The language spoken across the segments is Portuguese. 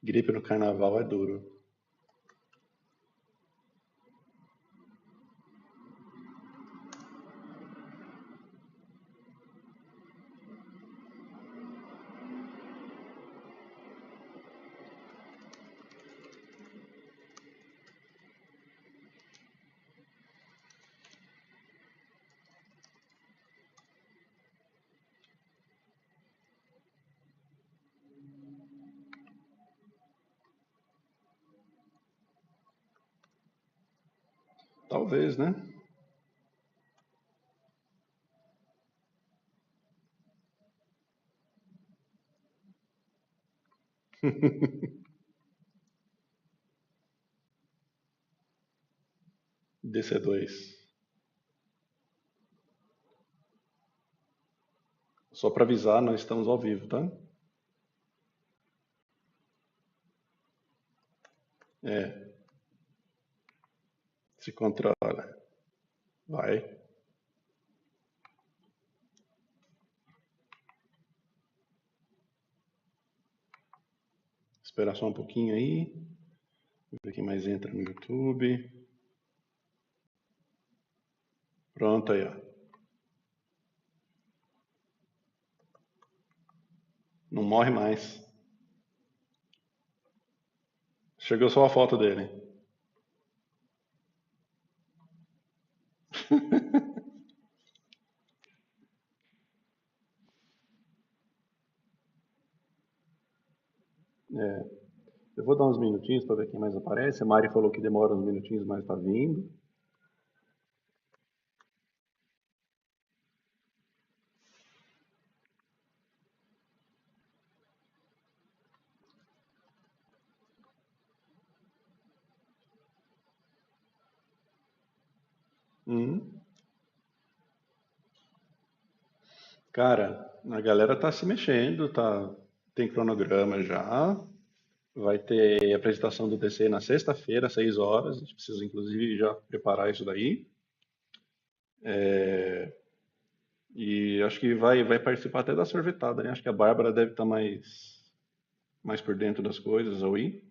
Gripe no carnaval é duro. Talvez, né? DC2. Só para avisar, nós estamos ao vivo, tá? É, se controla. Vai. Esperar só um pouquinho aí. Ver quem mais entra no YouTube. Pronto aí, ó. Não morre mais. Chegou só a foto dele. É, eu vou dar uns minutinhos para ver quem mais aparece. A Mari falou que demora uns minutinhos, mas tá vindo. Hum. Cara, a galera tá se mexendo, tá, tem cronograma já. Vai ter apresentação do DC na sexta-feira, às 6 horas. A gente precisa, inclusive, já preparar isso daí. E acho que vai participar até da sorvetada, né? Acho que a Bárbara deve estar mais por dentro das coisas, ou ir.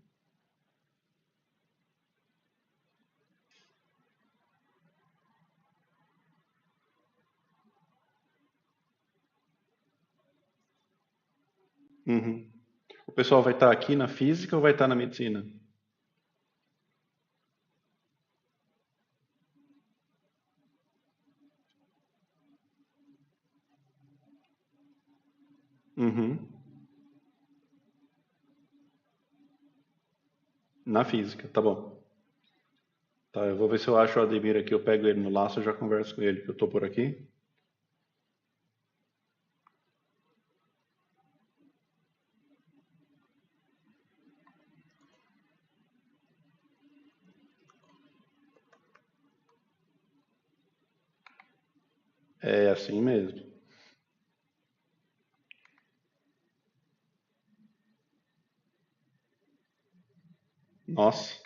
Uhum. O pessoal vai estar aqui na física ou vai estar na medicina? Uhum. Na física, tá bom. Tá, eu vou ver se eu acho o Ademir aqui, eu pego ele no laço e já converso com ele, que eu tô por aqui. É assim mesmo. Nossa,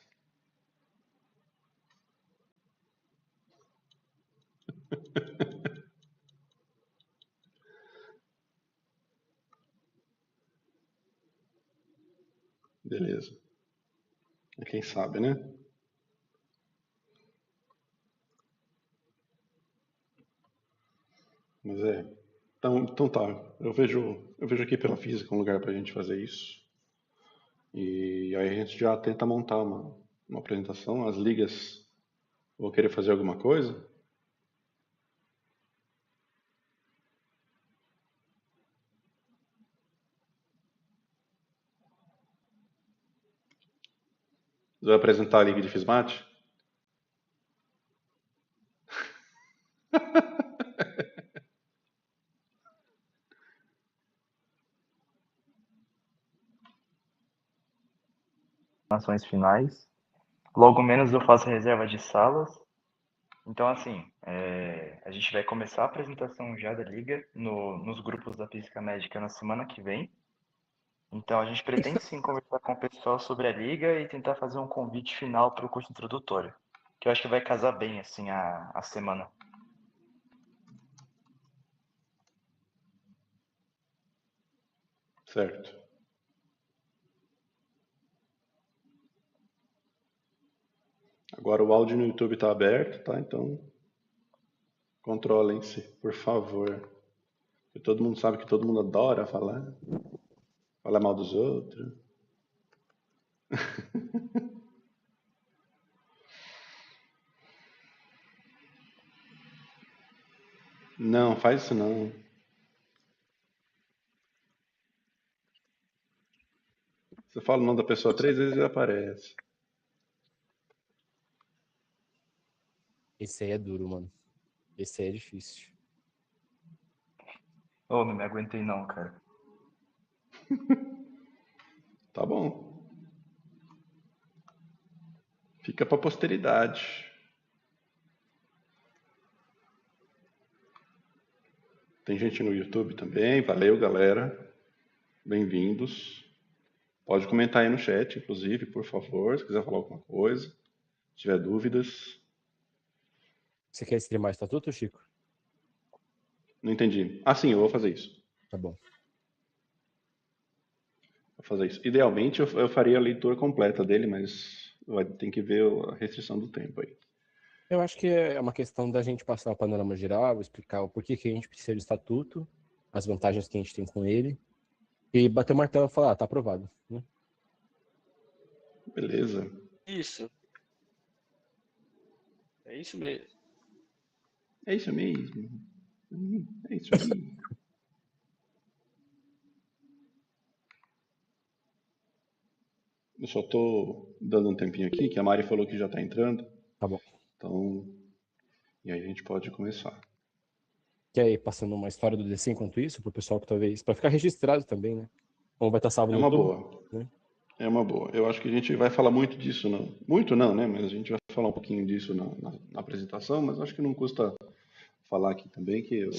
beleza. Quem sabe, né? Mas é. Então tá. Eu vejo aqui pela física um lugar pra gente fazer isso. E aí a gente já tenta montar uma apresentação. As ligas vão querer fazer alguma coisa. Vai apresentar a liga de Fismate? Ações finais. Logo menos eu faço reserva de salas. Então, assim, a gente vai começar a apresentação já da liga nos grupos da Física Médica na semana que vem. Então, a gente pretende sim conversar com o pessoal sobre a liga e tentar fazer um convite final para o curso introdutório, que eu acho que vai casar bem, assim, a semana. Certo. Agora o áudio no YouTube está aberto, tá? Então controlem-se, por favor. Porque todo mundo sabe que todo mundo adora falar mal dos outros. Não, faz isso não. Você fala o nome da pessoa 3 vezes e aparece. Esse aí é duro, mano. Esse aí é difícil. Ô, não me aguentei não, cara. Tá bom. Fica pra posteridade. Tem gente no YouTube também. Valeu, galera. Bem-vindos. Pode comentar aí no chat, inclusive, por favor, se quiser falar alguma coisa. Se tiver dúvidas. Você quer streamar estatuto, Chico? Não entendi. Ah, sim, eu vou fazer isso. Tá bom. Vou fazer isso. Idealmente, eu faria a leitura completa dele, mas tem que ver a restrição do tempo aí. Eu acho que é uma questão da gente passar o panorama geral, explicar o porquê que a gente precisa do estatuto, as vantagens que a gente tem com ele, e bater o martelo e falar, tá aprovado. Né? Beleza. Isso. É isso mesmo. É isso mesmo. É isso aí. Eu só tô dando um tempinho aqui, que a Mari falou que já tá entrando. Tá bom. Então, e aí a gente pode começar. Quer ir passando uma história do DC enquanto isso, pro pessoal que talvez, para ficar registrado também, né? Como vai estar salvo É no uma YouTube. boa. Né? É uma boa. Eu acho que a gente vai falar muito disso, não. Muito não, né? Mas a gente vai falar um pouquinho disso na apresentação, mas acho que não custa falar aqui também que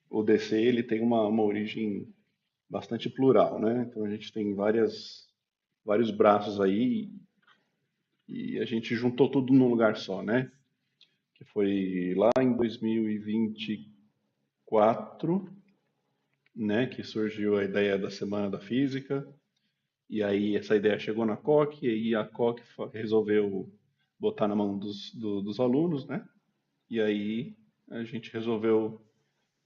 o DC ele tem uma origem bastante plural, né? Então a gente tem vários braços aí e a gente juntou tudo num lugar só, né? Que foi lá em 2024, né? Que surgiu a ideia da Semana da Física. E aí essa ideia chegou na COC, e aí a COC resolveu botar na mão dos alunos, né? E aí a gente resolveu,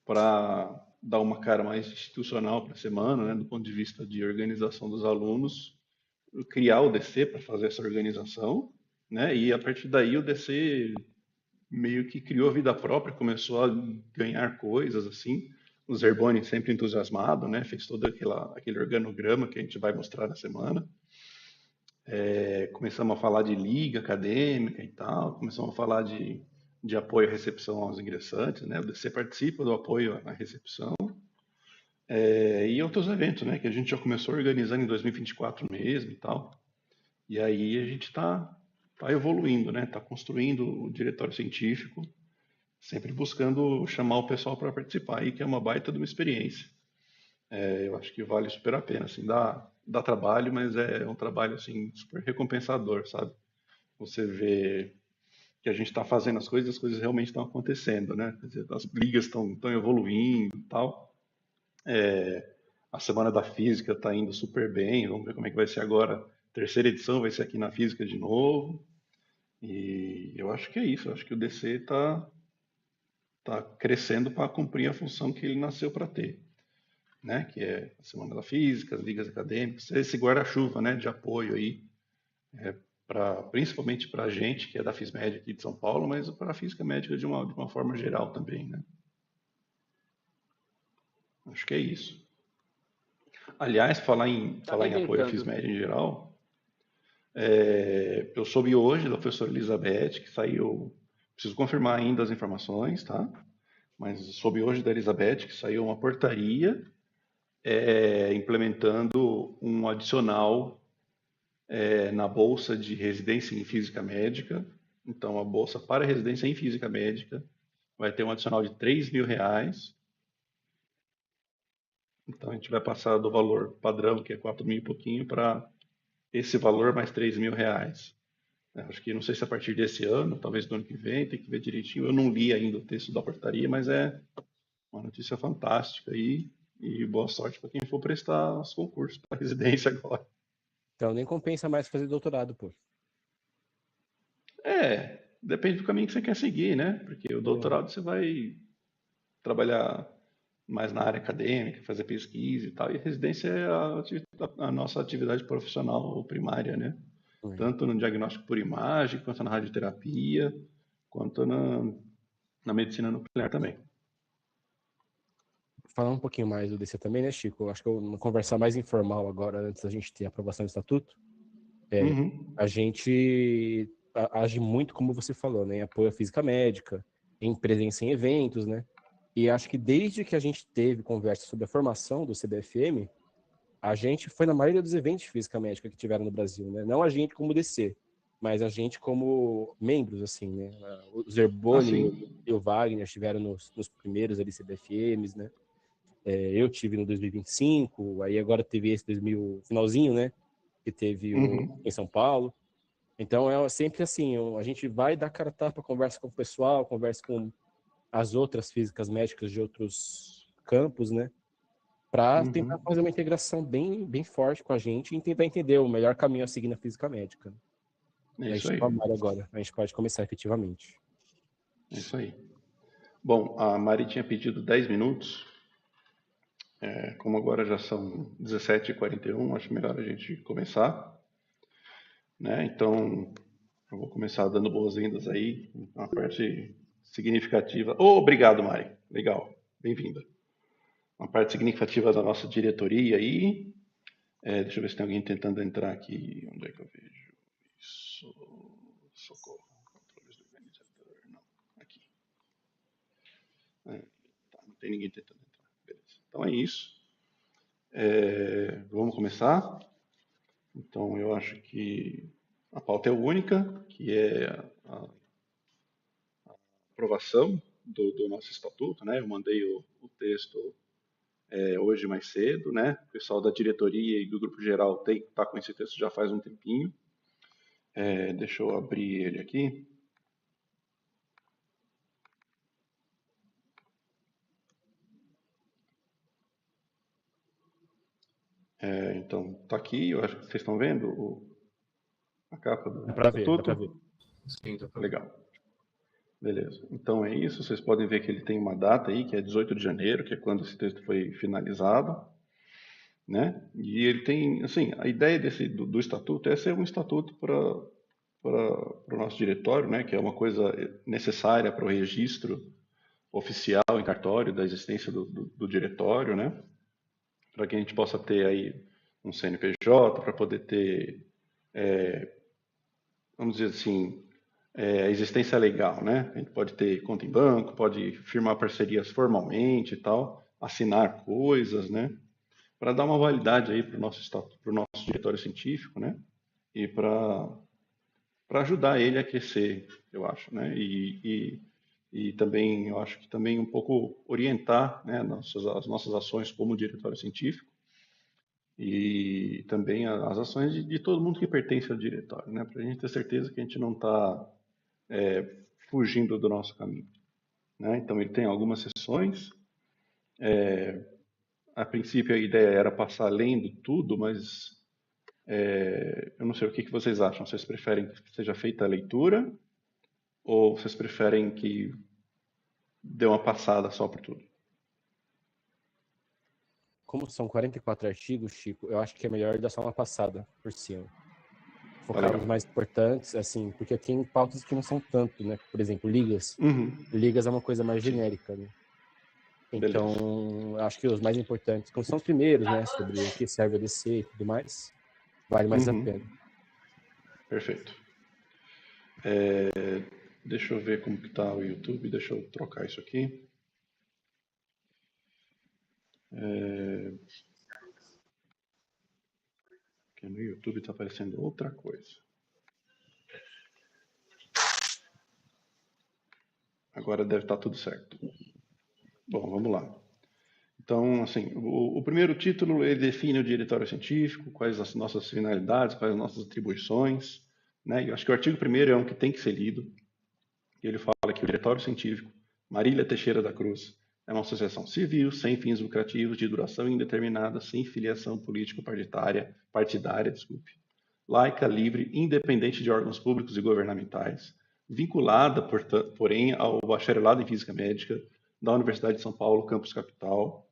para dar uma cara mais institucional para a semana, né, do ponto de vista de organização dos alunos, criar o DC para fazer essa organização, né? E a partir daí o DC meio que criou vida própria, começou a ganhar coisas assim. O Zerboni sempre entusiasmado, né? Fez todo aquele organograma que a gente vai mostrar na semana. Começamos a falar de liga acadêmica e tal, começamos a falar de apoio à recepção aos ingressantes, né? O DC participa do apoio à recepção. E outros eventos, né? Que a gente já começou organizando em 2024 mesmo e tal. E aí a gente tá evoluindo, né? Está construindo o diretório científico, sempre buscando chamar o pessoal para participar aí, que é uma baita de uma experiência. Eu acho que vale super a pena, assim, dá trabalho, mas é um trabalho, assim, super recompensador, sabe? Você vê que a gente está fazendo as coisas realmente estão acontecendo, né? Quer dizer, as ligas estão evoluindo e tal. A Semana da Física está indo super bem, vamos ver como é que vai ser agora. Terceira edição vai ser aqui na Física de novo. E eu acho que é isso, eu acho que o DC tá crescendo para cumprir a função que ele nasceu para ter, né? Que é a Semana da Física, as ligas acadêmicas, esse guarda-chuva, né, de apoio aí, principalmente para a gente que é da FISMED aqui de São Paulo, mas para a física médica de uma forma geral também, né? Acho que é isso. Aliás, Tá falar em apoio à arrebentando. FISMED em geral, eu soube hoje da professora Elizabeth que saiu, preciso confirmar ainda as informações, tá? Mas soube hoje da Elizabeth que saiu uma portaria implementando um adicional na bolsa de residência em física médica. Então, a bolsa para residência em física médica vai ter um adicional de R$ 3.000. Então, a gente vai passar do valor padrão, que é 4 mil e pouquinho, para esse valor mais R$ 3.000. Acho que não sei se a partir desse ano, talvez do ano que vem, tem que ver direitinho. Eu não li ainda o texto da portaria, mas é uma notícia fantástica aí. E boa sorte para quem for prestar os concursos para residência agora. Então nem compensa mais fazer doutorado, pô. Depende do caminho que você quer seguir, né? Porque o Uhum. doutorado você vai trabalhar mais na área acadêmica, fazer pesquisa e tal, e a residência é a nossa atividade profissional primária, né? Uhum. Tanto no diagnóstico por imagem, quanto na radioterapia, quanto na medicina nuclear também. Falar um pouquinho mais do DC também, né, Chico? Eu acho que uma conversa mais informal agora, antes da gente ter a aprovação do estatuto, Uhum, a gente age muito como você falou, né? Em apoio à física médica, em presença em eventos, né? E acho que desde que a gente teve conversa sobre a formação do CBFM, a gente foi na maioria dos eventos de física médica que tiveram no Brasil, né? Não a gente como DC, mas a gente como membros, assim, né? O Zerboni assim, e o Wagner estiveram nos primeiros ali CBFMs, né? Eu tive no 2025, aí agora teve esse 2000, finalzinho, né? Que teve o uhum, em São Paulo. Então é sempre assim, a gente vai dar cara a tapa, conversa com o pessoal, conversa com as outras físicas médicas de outros campos, né? Para tentar uhum. fazer uma integração bem forte com a gente e tentar entender o melhor caminho a seguir na física médica. É A isso gente aí, está no agora, a gente pode começar efetivamente. é isso aí. Bom, a Mari tinha pedido 10 minutos, como agora já são 17h41, acho melhor a gente começar, né? Então, eu vou começar dando boas-vindas aí, uma parte significativa. Obrigado, Mari. Legal, bem-vinda. Uma parte significativa da nossa diretoria aí. Deixa eu ver se tem alguém tentando entrar aqui. Onde é que eu vejo isso? Socorro. Controles do organizador. Não, aqui. Tá, não tem ninguém tentando entrar. Beleza. Então é isso. Vamos começar. Então eu acho que a pauta é única, que é a aprovação do nosso estatuto, né? Eu mandei o texto hoje mais cedo, né? O pessoal da diretoria e do grupo geral tá com esse texto já faz um tempinho. Deixa eu abrir ele aqui. Então, tá aqui, eu acho que vocês estão vendo a capa do Dá para ver, dá para estatuto. ver. Sim, dá pra ver. Legal, beleza. Então é isso, vocês podem ver que ele tem uma data aí, que é 18 de janeiro, que é quando esse texto foi finalizado, né? E ele tem, assim, a ideia do estatuto é ser um estatuto para o nosso diretório, né? Que é uma coisa necessária para o registro oficial em cartório da existência do diretório, né? Para que a gente possa ter aí um CNPJ, para poder ter, vamos dizer assim, a existência legal, né? A gente pode ter conta em banco, pode firmar parcerias formalmente e tal, assinar coisas, né? Para dar uma validade aí para o nosso pro nosso diretório científico, né? E para ajudar ele a crescer, eu acho, né? E também eu acho que também um pouco orientar, né, as nossas ações como diretório científico e também as ações de todo mundo que pertence ao diretório, né? Para a gente ter certeza que a gente não está fugindo do nosso caminho, né? Então ele tem algumas sessões. A princípio a ideia era passar lendo tudo, mas eu não sei o que vocês acham. Vocês preferem que seja feita a leitura ou vocês preferem que dê uma passada só por tudo? Como são 44 artigos, Chico, eu acho que é melhor dar só uma passada por cima. Tá Focar legal. nos mais importantes, assim, porque tem pautas que não são tanto, né? Por exemplo, ligas. Uhum. Ligas é uma coisa mais Sim, genérica, né? beleza. Então, acho que os mais importantes, como são os primeiros, né? Sobre o que serve a DC e tudo mais, vale mais a Uhum. pena. Perfeito. Deixa eu ver como que tá o YouTube, deixa eu trocar isso aqui. Porque no YouTube está aparecendo outra coisa. Agora deve estar tudo certo. Bom, vamos lá. Então, assim, o primeiro título ele define o diretório científico, quais as nossas finalidades, quais as nossas atribuições, né? Eu acho que o artigo primeiro é um que tem que ser lido. Ele fala que o diretório científico Marília Teixeira da Cruz é uma associação civil sem fins lucrativos de duração indeterminada, sem filiação político partidária, desculpe, laica, livre, independente de órgãos públicos e governamentais, vinculada, porém, ao bacharelado em Física Médica da Universidade de São Paulo, campus capital,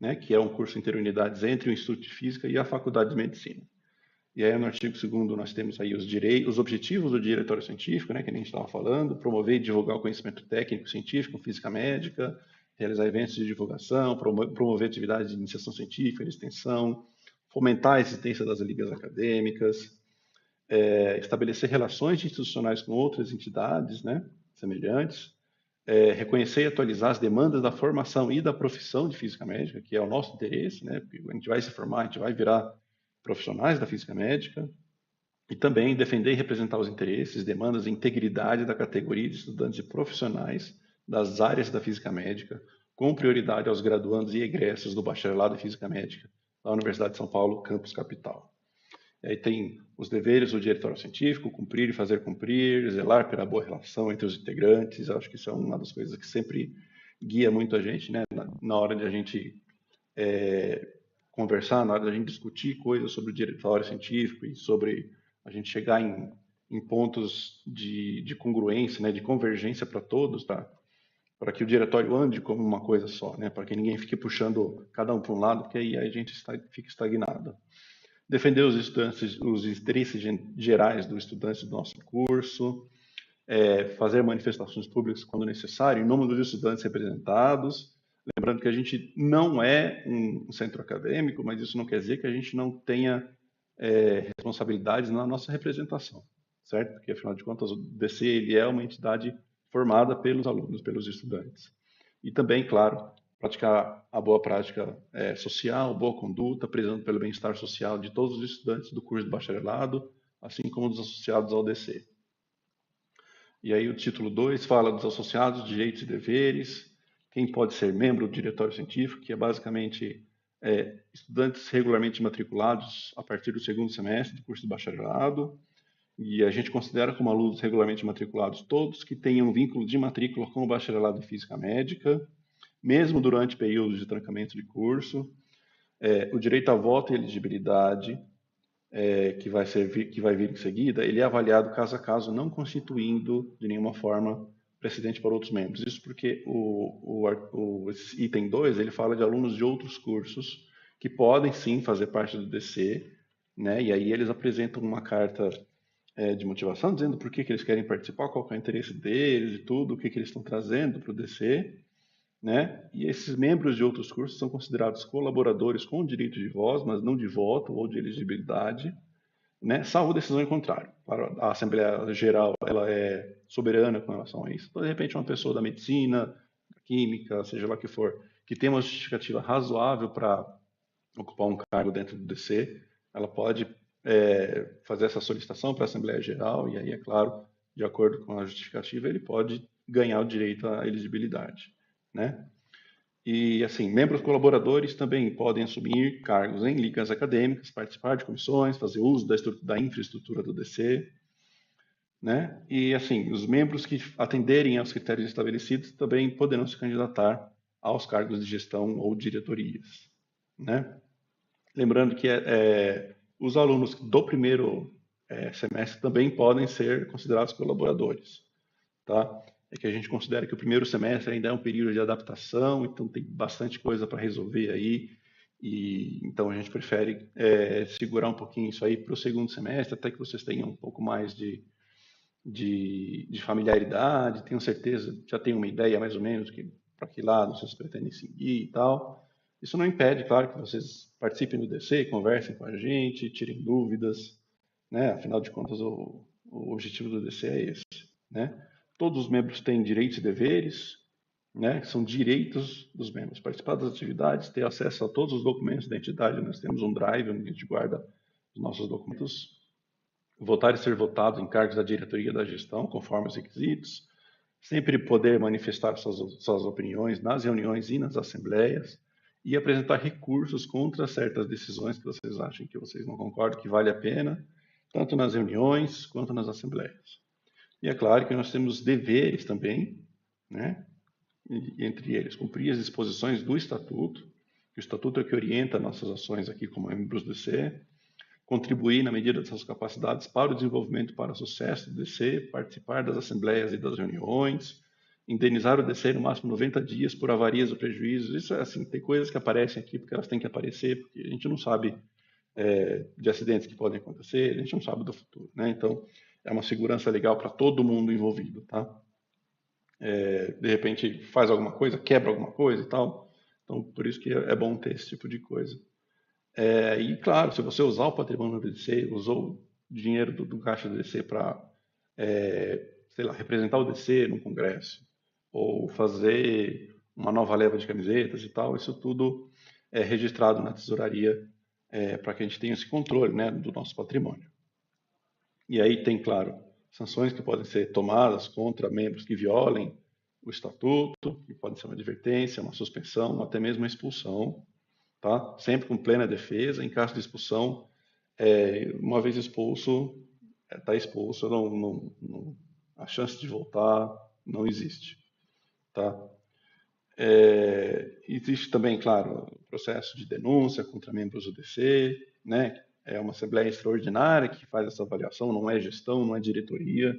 né, que é um curso interunidades entre o Instituto de Física e a Faculdade de Medicina. E aí, no artigo 2º, nós temos aí os objetivos do diretório científico, né, que a gente estava falando: promover e divulgar o conhecimento técnico científico, física médica, realizar eventos de divulgação, promover atividades de iniciação científica, de extensão, fomentar a existência das ligas acadêmicas, estabelecer relações institucionais com outras entidades, né, semelhantes, reconhecer e atualizar as demandas da formação e da profissão de física médica, que é o nosso interesse, né, porque a gente vai se formar, a gente vai virar profissionais da física médica, e também defender e representar os interesses, demandas e integridade da categoria de estudantes e profissionais das áreas da física médica, com prioridade aos graduandos e egressos do bacharelado em física médica da Universidade de São Paulo, campus capital. E aí tem os deveres do diretório científico: cumprir e fazer cumprir, zelar pela boa relação entre os integrantes. Eu acho que isso é uma das coisas que sempre guia muito a gente, né, na hora de a gente conversar, na hora de a gente discutir coisas sobre o diretório científico e sobre a gente chegar em pontos de congruência, né, de convergência para todos, tá? Para que o diretório ande como uma coisa só, né, para que ninguém fique puxando cada um para um lado, porque aí a gente fica estagnado. Defender os estudantes, os interesses gerais dos estudantes do nosso curso, fazer manifestações públicas quando necessário, em nome dos estudantes representados. Lembrando que a gente não é um centro acadêmico, mas isso não quer dizer que a gente não tenha responsabilidades na nossa representação, certo? Porque, afinal de contas, o DC ele é uma entidade formada pelos alunos, pelos estudantes. E também, claro, praticar a boa prática social, boa conduta, prezando pelo bem-estar social de todos os estudantes do curso de bacharelado, assim como dos associados ao DC. E aí o título 2 fala dos associados, direitos e deveres, quem pode ser membro do diretório científico, que é basicamente estudantes regularmente matriculados a partir do 2º semestre do curso de bacharelado, e a gente considera como alunos regularmente matriculados todos que tenham vínculo de matrícula com o bacharelado em Física Médica, mesmo durante períodos de trancamento de curso, o direito a voto e elegibilidade, que vai vir em seguida, ele é avaliado caso a caso, não constituindo de nenhuma forma precedente para outros membros. Isso porque o item 2, ele fala de alunos de outros cursos que podem sim fazer parte do DC, né? E aí eles apresentam uma carta de motivação, dizendo por que eles querem participar, qual é o interesse deles e tudo, o que eles estão trazendo para o DC, né? E esses membros de outros cursos são considerados colaboradores com direito de voz, mas não de voto ou de elegibilidade, né? Salvo decisão em contrário. A Assembleia Geral ela é soberana com relação a isso. Então, de repente, uma pessoa da medicina, química, seja lá o que for, que tem uma justificativa razoável para ocupar um cargo dentro do DC, ela pode fazer essa solicitação para a Assembleia Geral, e aí, é claro, de acordo com a justificativa, ele pode ganhar o direito à elegibilidade, né? E, assim, membros colaboradores também podem assumir cargos em ligas acadêmicas, participar de comissões, fazer uso da infraestrutura do DC, né? E, assim, os membros que atenderem aos critérios estabelecidos também poderão se candidatar aos cargos de gestão ou diretorias, né? Lembrando que os alunos do primeiro semestre também podem ser considerados colaboradores, tá? É que a gente considera que o primeiro semestre ainda é um período de adaptação, então tem bastante coisa para resolver aí, e então a gente prefere segurar um pouquinho isso aí para o 2º semestre, até que vocês tenham um pouco mais de familiaridade, tenham certeza, já tenham uma ideia mais ou menos para que lado vocês pretendem seguir e tal. Isso não impede, claro, que vocês participem do DC, conversem com a gente, tirem dúvidas, né? Afinal de contas, o objetivo do DC é esse, né? Todos os membros têm direitos e deveres, né? São direitos dos membros. Participar das atividades, ter acesso a todos os documentos da entidade. Nós temos um drive onde a gente guarda os nossos documentos. Votar e ser votado em cargos da diretoria da gestão, conforme os requisitos. Sempre poder manifestar suas opiniões nas reuniões e nas assembleias. E apresentar recursos contra certas decisões que vocês acham que vocês não concordam, que vale a pena, tanto nas reuniões quanto nas assembleias. E é claro que nós temos deveres também, né? E, entre eles, cumprir as disposições do Estatuto. O Estatuto é o que orienta nossas ações aqui como membros do DC. contribuir na medida das suas capacidades para o desenvolvimento, para o sucesso do DC, participar das assembleias e das reuniões, indenizar o DC no máximo 90 dias por avarias ou prejuízos. Isso é assim, tem coisas que aparecem aqui porque elas têm que aparecer, porque a gente não sabe de acidentes que podem acontecer, a gente não sabe do futuro, né? Então, é uma segurança legal para todo mundo envolvido, tá? De repente faz alguma coisa, quebra alguma coisa e tal. Então, por isso que é bom ter esse tipo de coisa. E, claro, se você usar o patrimônio do DC, usou o dinheiro do caixa do DC para, sei lá, representar o DC no Congresso, ou fazer uma nova leva de camisetas e tal, isso tudo é registrado na tesouraria para que a gente tenha esse controle, né, do nosso patrimônio. E aí tem, claro, sanções que podem ser tomadas contra membros que violem o estatuto, que pode ser uma advertência, uma suspensão, até mesmo uma expulsão, tá? Sempre com plena defesa. Em caso de expulsão, uma vez expulso, está expulso, a chance de voltar não existe, tá? Existe também, claro, processo de denúncia contra membros do DC, né? É uma assembleia extraordinária que faz essa avaliação, não é gestão, não é diretoria,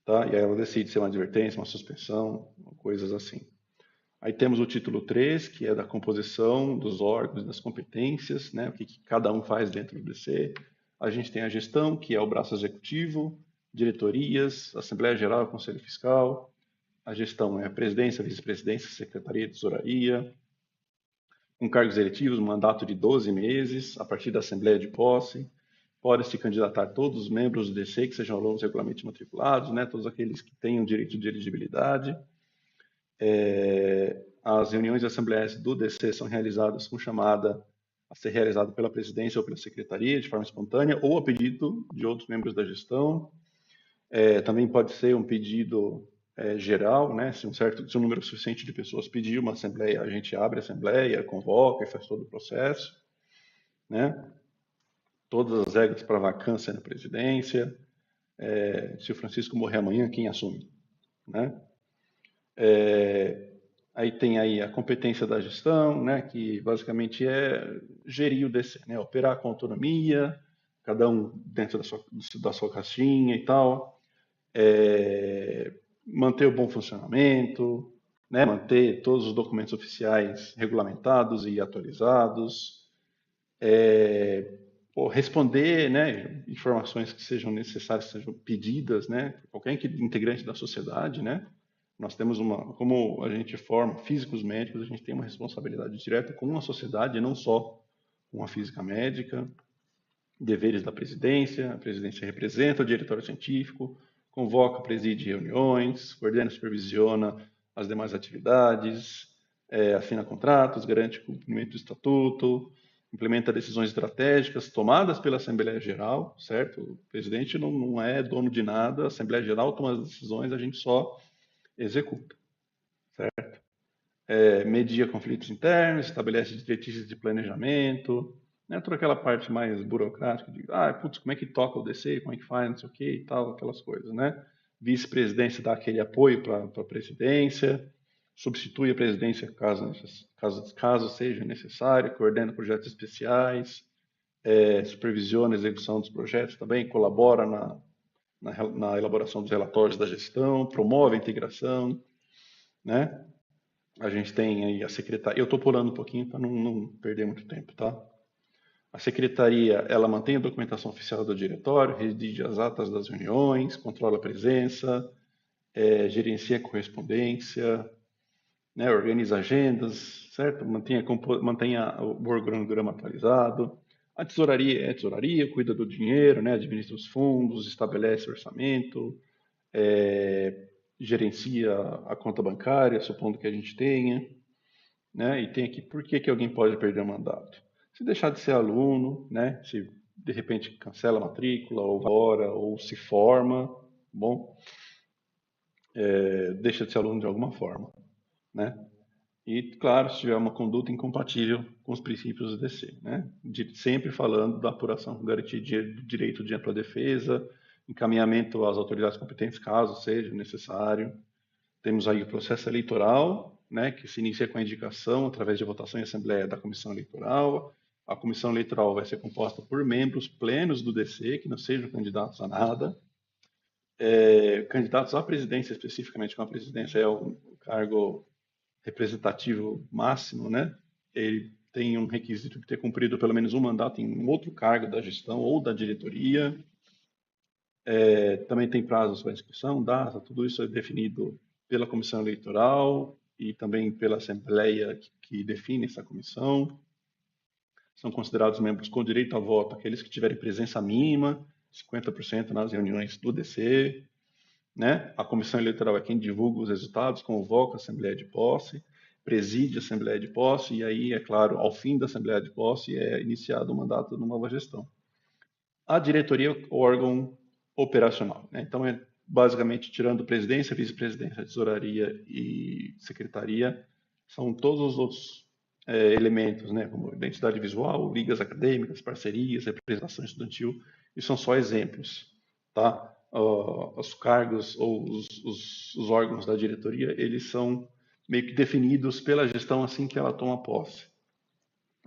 tá? E aí ela decide se é uma advertência, uma suspensão, coisas assim. Aí temos o título 3, que é da composição dos órgãos e das competências, né? O que cada um faz dentro do DC. A gente tem a gestão, que é o braço executivo, diretorias, Assembleia Geral, Conselho Fiscal. A gestão é a presidência, vice-presidência, secretaria, tesouraria, com cargos eletivos, mandato de 12 meses, a partir da Assembleia de Posse. Pode se candidatar todos os membros do DC que sejam alunos regularmente matriculados, né? Todos aqueles que tenham direito de elegibilidade. As reuniões e assembleias do DC são realizadas com chamada a ser realizada pela presidência ou pela secretaria, de forma espontânea, ou a pedido de outros membros da gestão. Também pode ser um pedido geral, né? Se um número suficiente de pessoas pedir uma assembleia, a gente abre a assembleia, convoca e faz todo o processo, né? Todas as regras para vacância na presidência. Se o Francisco morrer amanhã, quem assume, né? Aí tem aí a competência da gestão, né, que basicamente é gerir o DC, né, operar com autonomia, cada um dentro da sua caixinha e tal, manter o bom funcionamento, né, manter todos os documentos oficiais regulamentados e atualizados, responder, né, informações que sejam necessárias, sejam pedidas, né, por qualquer integrante da sociedade, né. Nós temos como a gente forma físicos médicos, a gente tem uma responsabilidade direta com a sociedade, não só com a física médica. Deveres da presidência: a presidência representa o diretório científico, convoca, preside reuniões, coordena e supervisiona as demais atividades, assina contratos, garante o cumprimento do estatuto, implementa decisões estratégicas tomadas pela Assembleia Geral, certo? O presidente não é dono de nada, a Assembleia Geral toma as decisões, a gente só executa, certo? Media conflitos internos, estabelece diretrizes de planejamento, né? Toda aquela parte mais burocrática de, putz, como é que toca o DC, como é que faz, não sei o que e tal, aquelas coisas, né? Vice-presidência dá aquele apoio para a presidência, substitui a presidência caso seja necessário, coordena projetos especiais, supervisiona a execução dos projetos também, colabora na elaboração dos relatórios da gestão, promove a integração, né? A gente tem aí a secretaria. Eu estou pulando um pouquinho para não perder muito tempo, tá? A secretaria, ela mantém a documentação oficial do diretório, redige as atas das reuniões, controla a presença, gerencia a correspondência, né? Organiza agendas, certo? Mantenha o organograma atualizado. A tesouraria é a tesouraria, cuida do dinheiro, né? Administra os fundos, estabelece o orçamento, gerencia a conta bancária, supondo que a gente tenha, né? E tem aqui por que alguém pode perder o mandato. Se deixar de ser aluno, né? Se de repente cancela a matrícula, ou vai embora, ou se forma, bom, deixa de ser aluno de alguma forma, né? E, claro, se tiver uma conduta incompatível com os princípios do DC, né? Sempre falando da apuração com garantia do direito de ampla defesa, encaminhamento às autoridades competentes, caso seja necessário. Temos aí o processo eleitoral, né, que se inicia com a indicação através de votação em assembleia da comissão eleitoral. a comissão eleitoral vai ser composta por membros plenos do DC, que não sejam candidatos a nada. Candidatos à presidência, especificamente, com a presidência é o cargo representativo máximo, né? Ele tem um requisito de ter cumprido pelo menos um mandato em um outro cargo da gestão ou da diretoria. Também tem prazos para inscrição, data, tudo isso é definido pela comissão eleitoral e também pela assembleia que define essa comissão. São considerados membros com direito a voto aqueles que tiverem presença mínima, 50% nas reuniões do DC, né? A comissão eleitoral é quem divulga os resultados, convoca a assembleia de posse, preside a assembleia de posse e aí, é claro, ao fim da assembleia de posse é iniciado o mandato de uma nova gestão. A diretoria é o órgão operacional, né? Então é basicamente tirando presidência, vice-presidência, tesouraria e secretaria, são todos os outros elementos, né, como identidade visual, ligas acadêmicas, parcerias, representação estudantil, e são só exemplos, tá? Os cargos ou os órgãos da diretoria, eles são meio que definidos pela gestão assim que ela toma posse.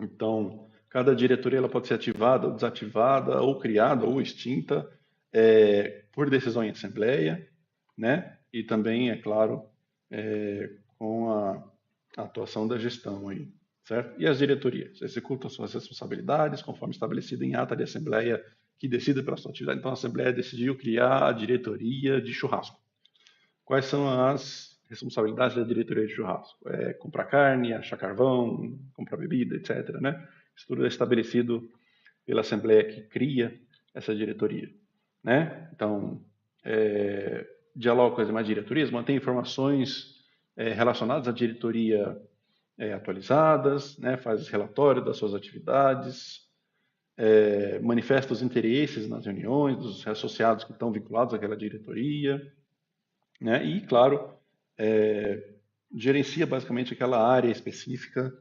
Então, cada diretoria ela pode ser ativada ou desativada, ou criada ou extinta, por decisão em assembleia, né? E também, é claro, com a atuação da gestão aí, certo? E as diretorias executam suas responsabilidades conforme estabelecido em ata de assembleia que decida pela sua atividade. Então, a assembleia decidiu criar a diretoria de churrasco. Quais são as responsabilidades da diretoria de churrasco? Comprar carne, achar carvão, comprar bebida, etc., né? Isso tudo é estabelecido pela assembleia que cria essa diretoria, né? Então, dialoga com as demais diretorias, mantém informações relacionadas à diretoria atualizadas, né? Faz relatório das suas atividades, manifesta os interesses nas reuniões dos associados que estão vinculados àquela diretoria, né? E, claro, gerencia basicamente aquela área específica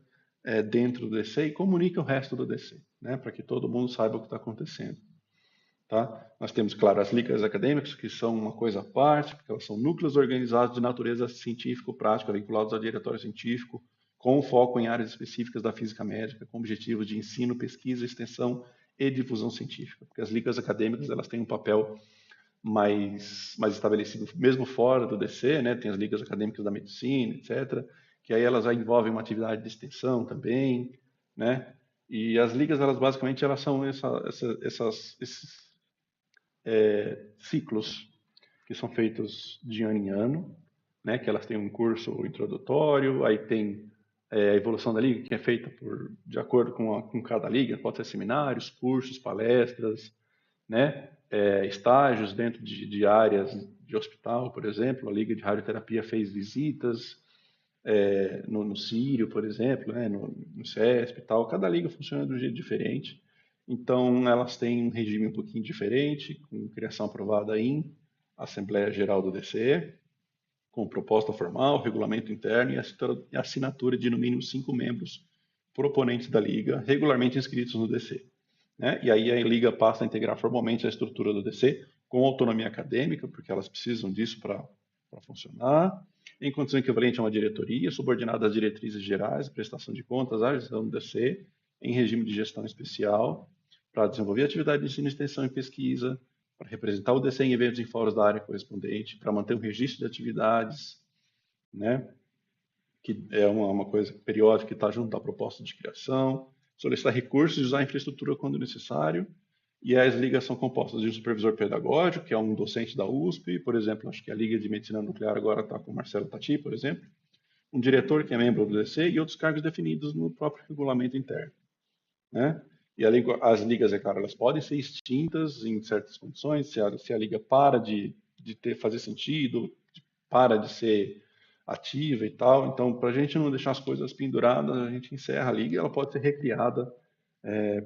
dentro do DC e comunica o resto do DC, né? Para que todo mundo saiba o que está acontecendo. Tá? Nós temos, claro, as ligas acadêmicas, que são uma coisa à parte, porque elas são núcleos organizados de natureza científico-prática, vinculados ao diretório científico, com foco em áreas específicas da física médica, com objetivos de ensino, pesquisa, extensão e difusão científica. Porque as ligas acadêmicas elas têm um papel mais estabelecido, mesmo fora do DC, né? Tem as ligas acadêmicas da medicina, etc., que aí elas envolvem uma atividade de extensão também, né? E as ligas, elas basicamente elas são esses ciclos que são feitos de ano em ano, né? Que elas têm um curso introdutório, aí tem a evolução da liga, que é feita de acordo com cada liga, pode ser seminários, cursos, palestras, né? Estágios dentro de áreas de hospital, por exemplo. A Liga de Radioterapia fez visitas no Sírio, por exemplo, né? no CESP e tal. Cada liga funciona de um jeito diferente. Então, elas têm um regime um pouquinho diferente, com criação aprovada em Assembleia Geral do DC, com proposta formal, regulamento interno e assinatura de no mínimo 5 membros proponentes da liga, regularmente inscritos no DC. Né? E aí a liga passa a integrar formalmente a estrutura do DC, com autonomia acadêmica, porque elas precisam disso para funcionar, em condição equivalente a uma diretoria, subordinada às diretrizes gerais, prestação de contas, à gestão do DC, em regime de gestão especial, para desenvolver atividade de ensino, extensão e pesquisa, para representar o DC em eventos e fóruns da área correspondente, para manter um registro de atividades, né? Que é uma coisa periódica que está junto à proposta de criação, solicitar recursos e usar a infraestrutura quando necessário, e as ligas são compostas de um supervisor pedagógico, que é um docente da USP, por exemplo, acho que a Liga de Medicina Nuclear agora está com o Marcelo Tati, por exemplo, um diretor que é membro do DC e outros cargos definidos no próprio regulamento interno, né? E as ligas, é claro, elas podem ser extintas em certas condições, se a liga para de fazer sentido, para de ser ativa e tal. Então, para a gente não deixar as coisas penduradas, a gente encerra a liga e ela pode ser recriada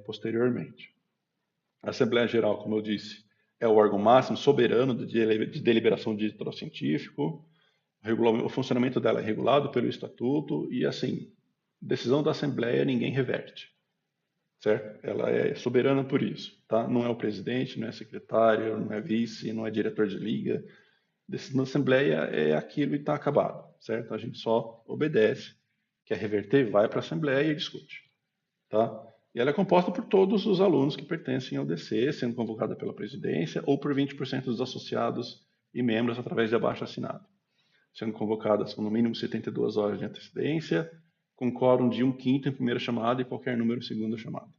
posteriormente. A Assembleia Geral, como eu disse, é o órgão máximo soberano de deliberação de diretório científico. O funcionamento dela é regulado pelo Estatuto e, assim, decisão da Assembleia ninguém reverte, certo? Ela é soberana por isso, tá? Não é o presidente, não é secretário, não é vice, não é diretor de liga. Decisão da Assembleia é aquilo e está acabado, certo? A gente só obedece, quer reverter, vai para a Assembleia e discute, tá? E ela é composta por todos os alunos que pertencem ao DC, sendo convocada pela presidência, ou por 20% dos associados e membros através de abaixo-assinado, sendo convocadas com no mínimo 72 horas de antecedência, com quórum de 1/5 em primeira chamada e qualquer número em segunda chamada.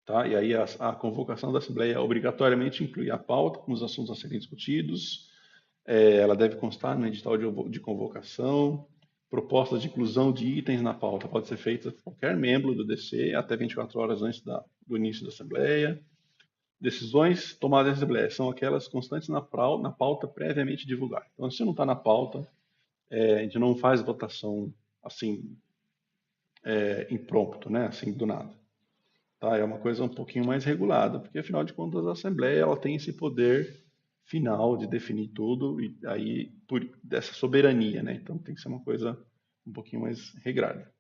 Tá? E aí a convocação da Assembleia obrigatoriamente inclui a pauta com os assuntos a serem discutidos, ela deve constar no edital de convocação, propostas de inclusão de itens na pauta pode ser feita por qualquer membro do DC até 24 horas antes do início da Assembleia. Decisões tomadas na Assembleia são aquelas constantes na pauta previamente divulgada. Então, se não está na pauta, a gente não faz votação assim, impromptu, né? Assim, do nada. Tá? É uma coisa um pouquinho mais regulada, porque afinal de contas a Assembleia ela tem esse poder final de definir tudo e aí dessa soberania, né? Então tem que ser uma coisa um pouquinho mais regrada.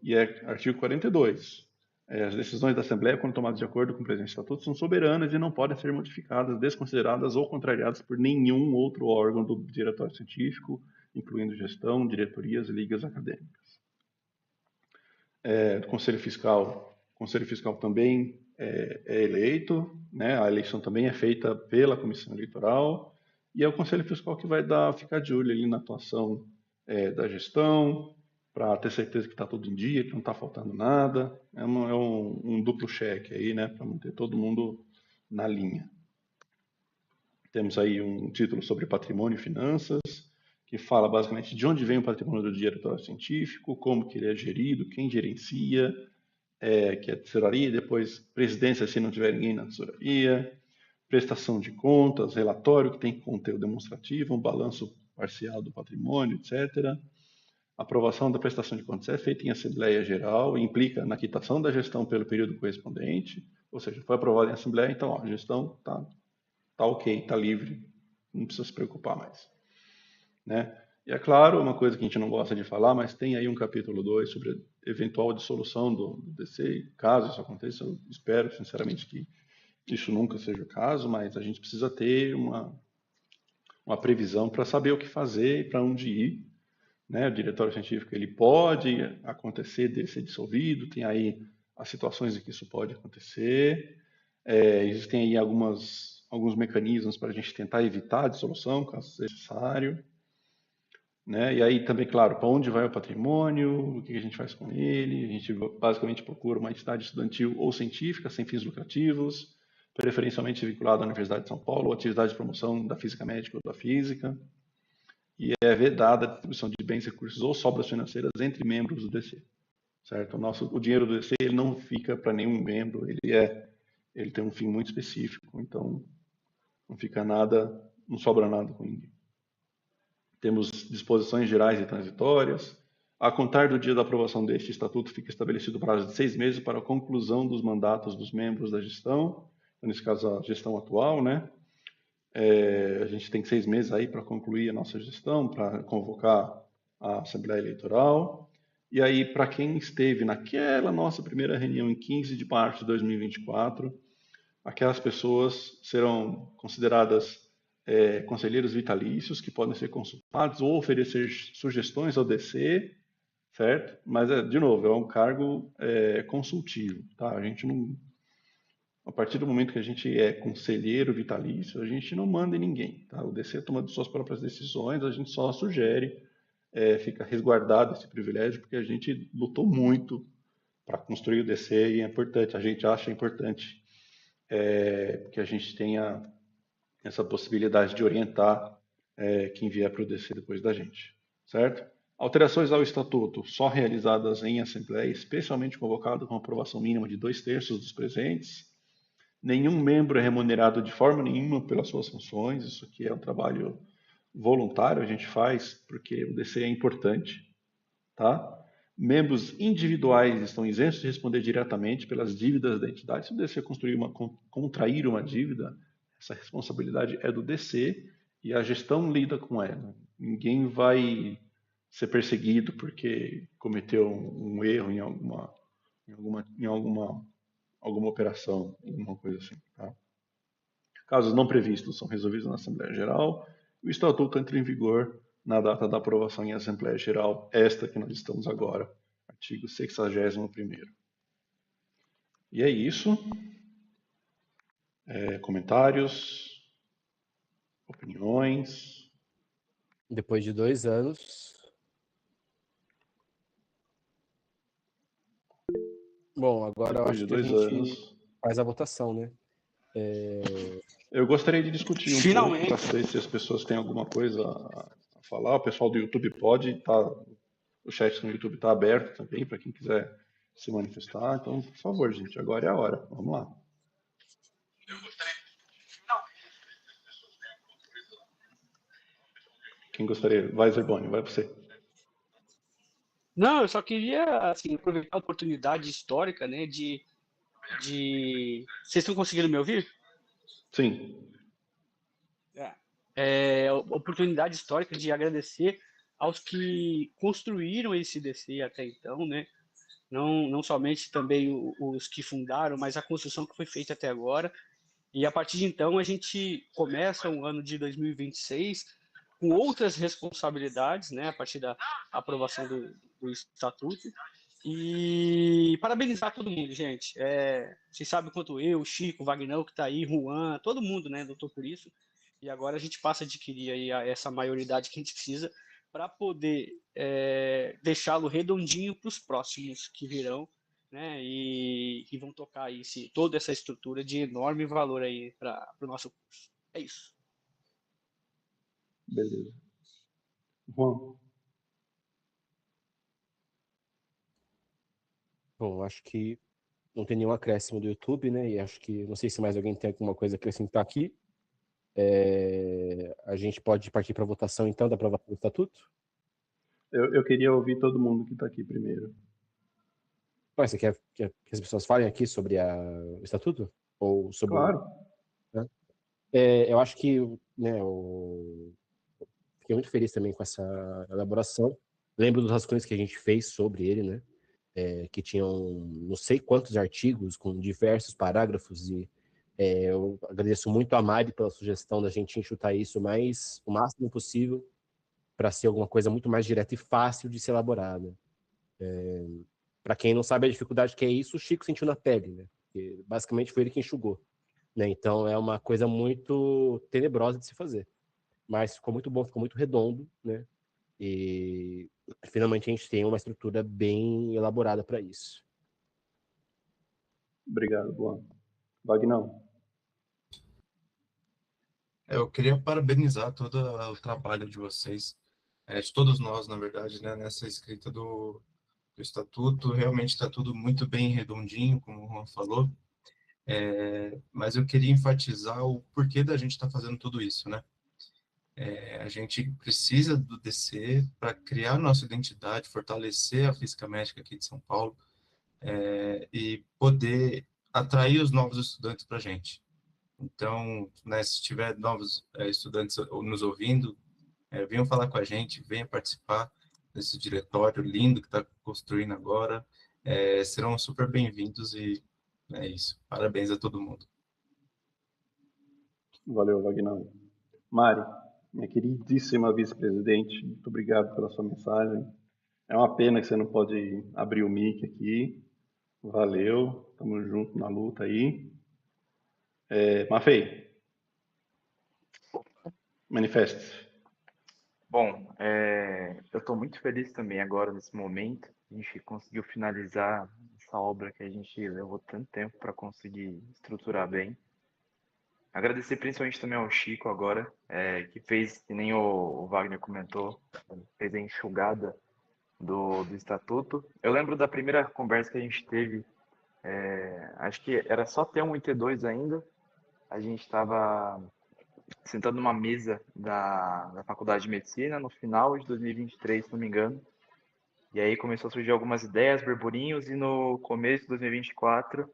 E é artigo 42. As decisões da Assembleia, quando tomadas de acordo com o presente estatuto, são soberanas e não podem ser modificadas, desconsideradas ou contrariadas por nenhum outro órgão do diretório científico, incluindo gestão, diretorias e ligas acadêmicas. Conselho Fiscal também é eleito, né? A eleição também é feita pela Comissão Eleitoral, e é o Conselho Fiscal que vai ficar de olho ali na atuação da gestão, para ter certeza que está tudo em dia, que não está faltando nada. É um duplo cheque aí, né? Para manter todo mundo na linha. Temos aí um título sobre patrimônio e finanças, que fala basicamente de onde vem o patrimônio do diretório científico, como que ele é gerido, quem gerencia, que é a tesouraria, depois presidência se não tiver ninguém na tesouraria, prestação de contas, relatório que tem que conter o demonstrativo, um balanço parcial do patrimônio, etc. Aprovação da prestação de contas é feita em Assembleia Geral e implica na quitação da gestão pelo período correspondente, ou seja, foi aprovado em Assembleia, então ó, a gestão está ok, está livre, não precisa se preocupar mais. Né? E é claro, uma coisa que a gente não gosta de falar, mas tem aí um capítulo 2 sobre a eventual dissolução do DC, caso isso aconteça, eu espero sinceramente que isso nunca seja o caso, mas a gente precisa ter uma previsão para saber o que fazer e para onde ir. Né? O diretório científico ele pode acontecer de ser dissolvido, tem aí as situações em que isso pode acontecer, existem aí alguns mecanismos para a gente tentar evitar a dissolução, caso seja necessário. Né? E aí também, claro, para onde vai o patrimônio, o que a gente faz com ele. A gente basicamente procura uma entidade estudantil ou científica sem fins lucrativos, preferencialmente vinculada à Universidade de São Paulo, ou atividade de promoção da física médica ou da física. E é vedada a distribuição de bens, recursos ou sobras financeiras entre membros do DC. Certo? O dinheiro do DC ele não fica para nenhum membro, ele tem um fim muito específico, então não fica nada, não sobra nada com ninguém. Temos disposições gerais e transitórias. A contar do dia da aprovação deste estatuto, fica estabelecido o prazo de 6 meses para a conclusão dos mandatos dos membros da gestão, nesse caso a gestão atual, né? A gente tem 6 meses aí para concluir a nossa gestão, para convocar a Assembleia Eleitoral. E aí, para quem esteve naquela nossa primeira reunião em 15 de março de 2024, aquelas pessoas serão consideradas conselheiros vitalícios que podem ser consultados ou oferecer sugestões ao DC, certo? Mas, de novo, é um cargo consultivo, tá? A gente não... A partir do momento que a gente é conselheiro vitalício, a gente não manda em ninguém, tá? O DC toma suas próprias decisões, a gente só sugere, fica resguardado esse privilégio, porque a gente lutou muito para construir o DC e é importante, a gente acha importante que a gente tenha essa possibilidade de orientar quem vier para o DC depois da gente, certo? Alterações ao Estatuto só realizadas em Assembleia, especialmente convocado com aprovação mínima de 2/3 dos presentes. Nenhum membro é remunerado de forma nenhuma pelas suas funções, isso aqui é um trabalho voluntário, a gente faz porque o DC é importante, tá? Membros individuais estão isentos de responder diretamente pelas dívidas da entidade. Se o DC contrair uma dívida, essa responsabilidade é do DC e a gestão lida com ela. Ninguém vai ser perseguido porque cometeu um erro em alguma operação, alguma coisa assim. Tá? Casos não previstos são resolvidos na Assembleia Geral. O Estatuto entra em vigor na data da aprovação em Assembleia Geral, esta que nós estamos agora, artigo 61º. E é isso. Comentários, opiniões. Depois de 2 anos. Bom, agora eu Depois acho de que a 2 gente anos. faz a votação, né? Eu gostaria de discutir um pouco, para Finalmente. saber se as pessoas têm alguma coisa a falar. O pessoal do YouTube pode, tá? O chat no YouTube está aberto também para quem quiser se manifestar. Então, por favor, gente, agora é a hora. Vamos lá. Quem gostaria? Vai, Zerboni, vai você. Não, eu só queria assim, aproveitar a oportunidade histórica, né, Vocês estão conseguindo me ouvir? Sim. Oportunidade histórica de agradecer aos que construíram esse DC até então, né? Não somente também os que fundaram, mas a construção que foi feita até agora. E a partir de então a gente começa o ano de 2026 com outras responsabilidades, né? A partir da aprovação do estatuto. E parabenizar todo mundo, gente. Vocês sabem quanto eu, Chico, Vagnão, que está aí, Juan, todo mundo, né, lutou por isso. E agora a gente passa a adquirir aí essa maioridade que a gente precisa para poder deixá-lo redondinho para os próximos que virão, né, e vão tocar aí toda essa estrutura de enorme valor aí para o nosso curso. É isso. Beleza. Juan. Bom, acho que não tem nenhum acréscimo do YouTube, né? E acho que, não sei se mais alguém tem alguma coisa a acrescentar aqui. A gente pode partir para a votação, então, da aprovação do estatuto? Eu queria ouvir todo mundo que está aqui primeiro. Ué, você quer que as pessoas falem aqui sobre o estatuto? Ou sobre Claro. né? Eu acho que, né, fiquei muito feliz também com essa elaboração. Lembro dos rascunhos que a gente fez sobre ele, né? Que tinham não sei quantos artigos com diversos parágrafos e eu agradeço muito a Mari pela sugestão da gente enxutar isso o máximo possível para ser alguma coisa muito mais direta e fácil de ser elaborada. Para quem não sabe a dificuldade que é isso, o Chico sentiu na pele, né? Porque basicamente foi ele que enxugou, né? Então é uma coisa muito tenebrosa de se fazer, mas ficou muito bom, ficou muito redondo, né? E finalmente a gente tem uma estrutura bem elaborada para isso. Obrigado, Juan. Vagnão. Eu queria parabenizar todo o trabalho de vocês, de todos nós, na verdade, né, nessa escrita do Estatuto. Realmente está tudo muito bem redondinho, como o Juan falou, mas eu queria enfatizar o porquê da gente estar fazendo tudo isso, né? A gente precisa do DC para criar nossa identidade, fortalecer a física médica aqui de São Paulo, e poder atrair os novos estudantes para a gente. Então, né, se tiver novos estudantes nos ouvindo, venham falar com a gente, venham participar desse diretório lindo que está construindo agora. Serão super bem-vindos e é isso. Parabéns a todo mundo. Valeu, Vagnão. Mari, minha queridíssima vice-presidente, muito obrigado pela sua mensagem. É uma pena que você não pode abrir o mic aqui. Valeu, estamos juntos na luta aí. Mafei, manifeste-se. Bom, eu estou muito feliz também agora nesse momento. A gente conseguiu finalizar essa obra que a gente levou tanto tempo para conseguir estruturar bem. Agradecer principalmente também ao Chico agora, que fez, que nem o Wagner comentou, fez a enxugada do estatuto. Eu lembro da primeira conversa que a gente teve, acho que era só T1 e T2 ainda. A gente estava sentado numa mesa da Faculdade de Medicina no final de 2023, se não me engano. E aí começou a surgir algumas ideias, burburinhos, e no começo de 2024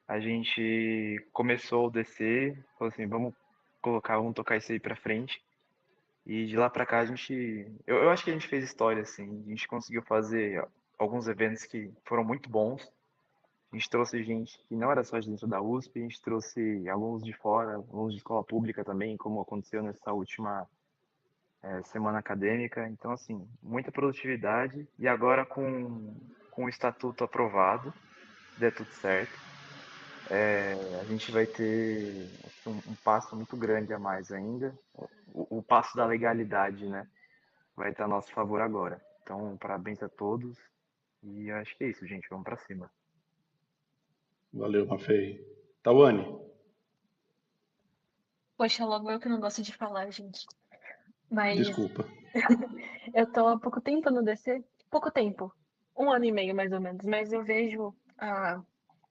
a gente começou o DC, falou assim, vamos tocar isso aí pra frente. E de lá pra cá a gente, eu acho que a gente fez história, assim, a gente conseguiu fazer alguns eventos que foram muito bons. A gente trouxe gente que não era só de dentro da USP, a gente trouxe alunos de fora, alunos de escola pública também, como aconteceu nessa última semana acadêmica. Então, assim, muita produtividade. E agora com com o estatuto aprovado, se der tudo certo, a gente vai ter acho que um passo muito grande a mais ainda. O passo da legalidade, né? Vai estar a nosso favor agora. Então, parabéns a todos. E eu acho que é isso, gente. Vamos pra cima. Valeu, Mafei. Tawane, Poxa, logo eu que não gosto de falar, gente. Mas desculpa. eu tô há pouco tempo no DC. Pouco tempo. 1 ano e meio, mais ou menos. Mas eu vejo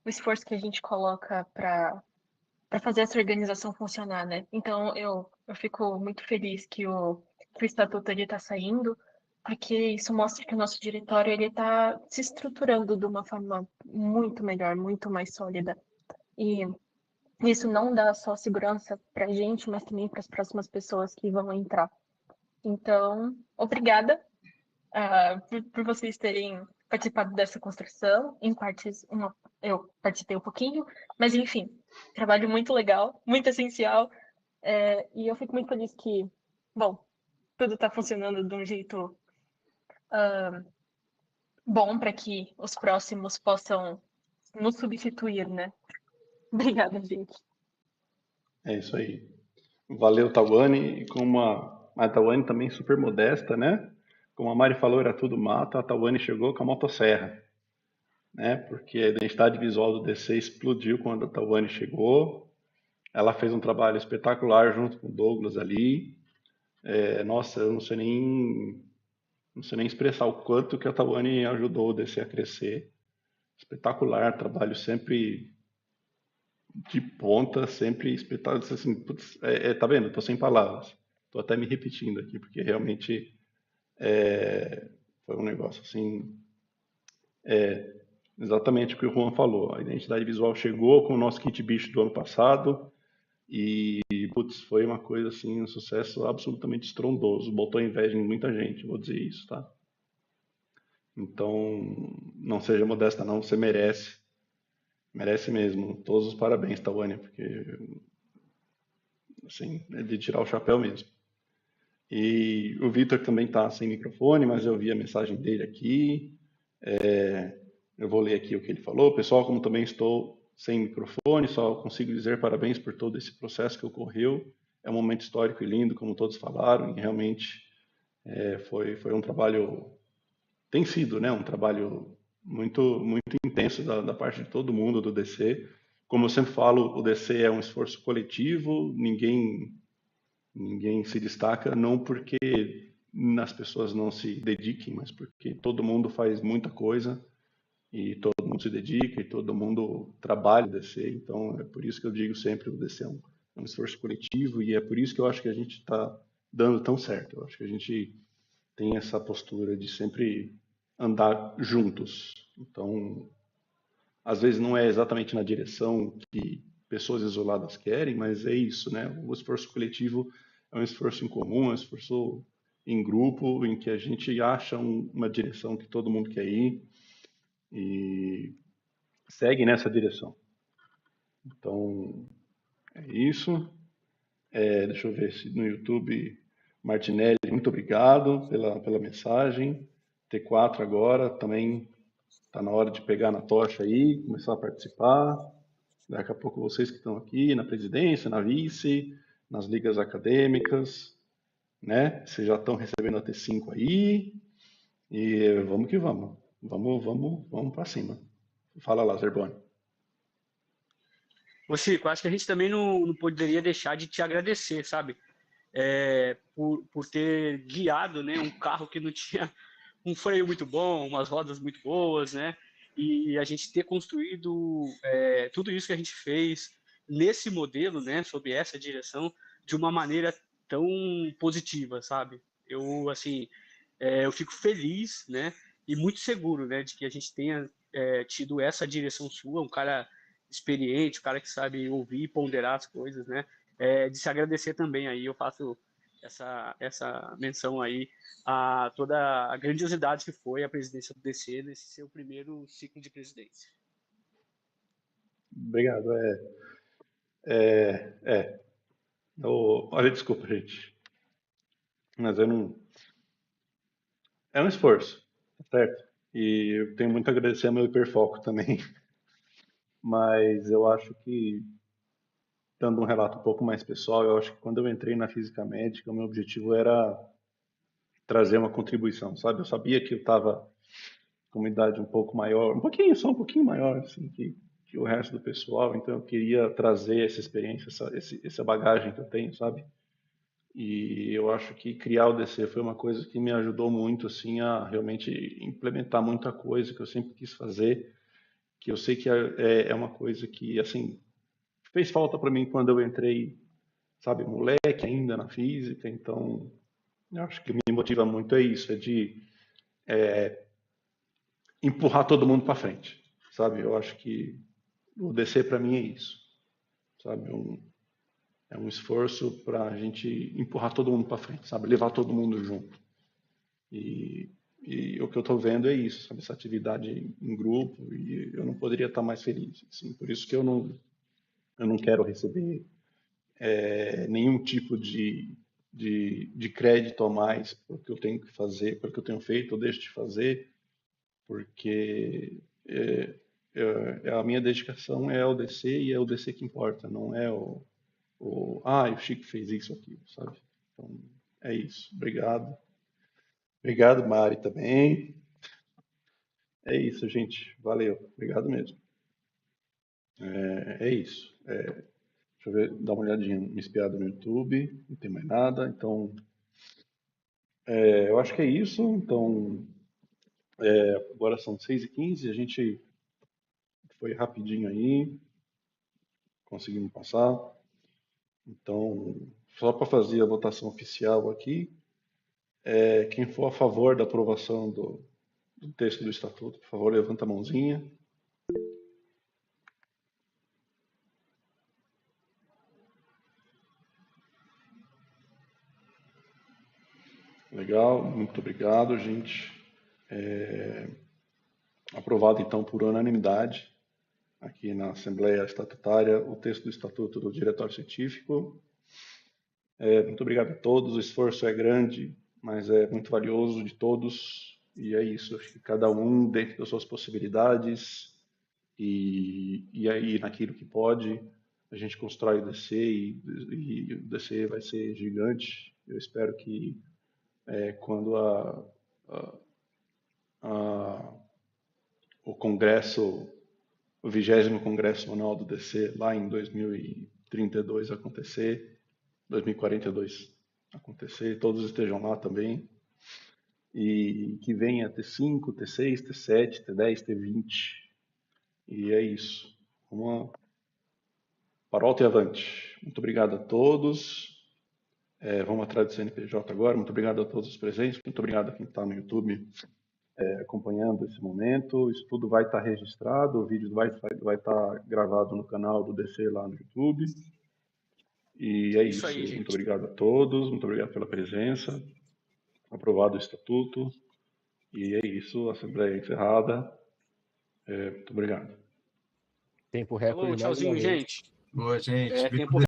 o esforço que a gente coloca para fazer essa organização funcionar, né? Então eu fico muito feliz que o estatuto ele tá saindo, porque isso mostra que o nosso diretório ele tá se estruturando de uma forma muito melhor, muito mais sólida. E isso não dá só segurança para a gente, mas também para as próximas pessoas que vão entrar. Então, obrigada por vocês terem participado dessa construção. Em partes, eu participei um pouquinho, mas enfim, trabalho muito legal, muito essencial. E eu fico muito feliz que, bom, tudo está funcionando de um jeito bom para que os próximos possam nos substituir, né? Obrigada, gente. É isso aí. Valeu, Tawane. E como a Tawane também super modesta, né? Como a Mari falou, era tudo mato, a Tawane chegou com a motosserra, né? Porque a identidade visual do DC explodiu quando a Tawane chegou. Ela fez um trabalho espetacular junto com o Douglas ali. Nossa, eu não sei nem expressar o quanto que a Tawane ajudou o DC a crescer. Espetacular, trabalho sempre de ponta, sempre espetacular. Assim, putz, tá vendo? Tô sem palavras. Tô até me repetindo aqui, porque realmente foi um negócio assim, exatamente o que o Juan falou. A identidade visual chegou com o nosso kit bicho do ano passado e, putz, foi uma coisa assim, um sucesso absolutamente estrondoso. Botou inveja em muita gente, vou dizer isso, tá? Então, não seja modesta não, você merece. Merece mesmo. Todos os parabéns, Tawane, porque, assim, é de tirar o chapéu mesmo. E o Vitor também está sem microfone, mas eu vi a mensagem dele aqui. Eu vou ler aqui o que ele falou. Pessoal, como também estou sem microfone, só consigo dizer parabéns por todo esse processo que ocorreu. É um momento histórico e lindo, como todos falaram, e realmente foi um trabalho, tem sido, né, um trabalho muito intenso da parte de todo mundo do DC. Como eu sempre falo, o DC é um esforço coletivo, ninguém se destaca, não porque as pessoas não se dediquem, mas porque todo mundo faz muita coisa e todo mundo se dedica e todo mundo trabalha o DC. Então é por isso que eu digo sempre que o DC é um esforço coletivo e é por isso que eu acho que a gente está dando tão certo. Eu acho que a gente tem essa postura de sempre andar juntos. Então, às vezes não é exatamente na direção que pessoas isoladas querem, mas é isso, né? O esforço coletivo é um esforço em comum, é um esforço em grupo, em que a gente acha uma direção que todo mundo quer ir e segue nessa direção. Então, é isso. Deixa eu ver se no YouTube, Martinelli, muito obrigado pela mensagem. T4 agora, também está na hora de pegar na tocha aí, começar a participar. Daqui a pouco vocês que estão aqui na presidência, na vice, nas ligas acadêmicas, né? Vocês já estão recebendo a T5 aí. E vamos que vamos. Vamos para cima. Fala lá, Zerboni. Ô, Chico, acho que a gente também não poderia deixar de te agradecer, sabe? Por ter guiado, né, um carro que não tinha um freio muito bom, umas rodas muito boas, né? E a gente ter construído tudo isso que a gente fez nesse modelo, né, sob essa direção, de uma maneira tão positiva, sabe? Eu, assim, eu fico feliz, né, e muito seguro, né, de que a gente tenha tido essa direção sua, um cara experiente, um cara que sabe ouvir e ponderar as coisas, né? De se agradecer também aí, eu faço essa menção aí a toda a grandiosidade que foi a presidência do DC nesse seu primeiro ciclo de presidência. Obrigado. Olha, desculpa, gente. Mas eu não. É um esforço, tá certo? E eu tenho muito a agradecer ao meu hiperfoco também. Mas eu acho que, dando um relato um pouco mais pessoal, eu acho que quando eu entrei na física médica, o meu objetivo era trazer uma contribuição, sabe? Eu sabia que eu estava com uma idade um pouco maior, só um pouquinho maior, assim, que o resto do pessoal, então eu queria trazer essa experiência, essa bagagem que eu tenho, sabe? E eu acho que criar o DC foi uma coisa que me ajudou muito, assim, a realmente implementar muita coisa que eu sempre quis fazer, que eu sei que é uma coisa que, assim, fez falta para mim quando eu entrei, sabe, moleque ainda na física, então eu acho que me motiva muito é isso, é de empurrar todo mundo para frente, sabe? Eu acho que o DC para mim é isso, sabe? É um esforço para a gente empurrar todo mundo para frente, sabe? Levar todo mundo junto. E, e o que eu estou vendo é isso, sabe? Essa atividade em grupo, e eu não poderia estar mais feliz. Assim, por isso que eu não quero receber nenhum tipo de crédito a mais porque eu tenho que fazer, porque eu tenho feito ou deixo de fazer, porque a minha dedicação é ao DC e é o DC que importa, não é o Chico fez isso aqui, sabe? Então, é isso. Obrigado. Obrigado, Mari, também. É isso, gente. Valeu. Obrigado mesmo. É isso. Deixa eu ver, dar uma olhadinha, me espiada no YouTube. Não tem mais nada. Então, eu acho que é isso. Então, agora são 6h15. A gente foi rapidinho aí. Conseguimos passar. Então, só para fazer a votação oficial aqui, quem for a favor da aprovação do texto do estatuto, por favor, levanta a mãozinha. Legal, muito obrigado, gente. Aprovado então por unanimidade aqui na Assembleia Estatutária o texto do Estatuto do Diretório Científico. Muito obrigado a todos, o esforço é grande, mas é muito valioso de todos, e é isso, acho que cada um dentro das suas possibilidades e aí naquilo que pode, a gente constrói o DC e o DC vai ser gigante. Eu espero que quando o Congresso, o 20º Congresso Anual do DC, lá em 2032 acontecer, 2042 acontecer, todos estejam lá também, e que venha T5, T6, T7, T10, T20, e é isso. Vamos para alto e avante. Muito obrigado a todos. Vamos atrás do CNPJ agora. Muito obrigado a todos os presentes. Muito obrigado a quem está no YouTube acompanhando esse momento. Isso tudo vai estar registrado, o vídeo vai estar gravado no canal do DC lá no YouTube. E é isso. Aí, gente. Muito obrigado a todos, muito obrigado pela presença. Aprovado o estatuto. E é isso, a Assembleia encerrada. Muito obrigado. Tempo recorde Falou, mais uma tchauzinho, vez. gente. Boa, gente. Tempo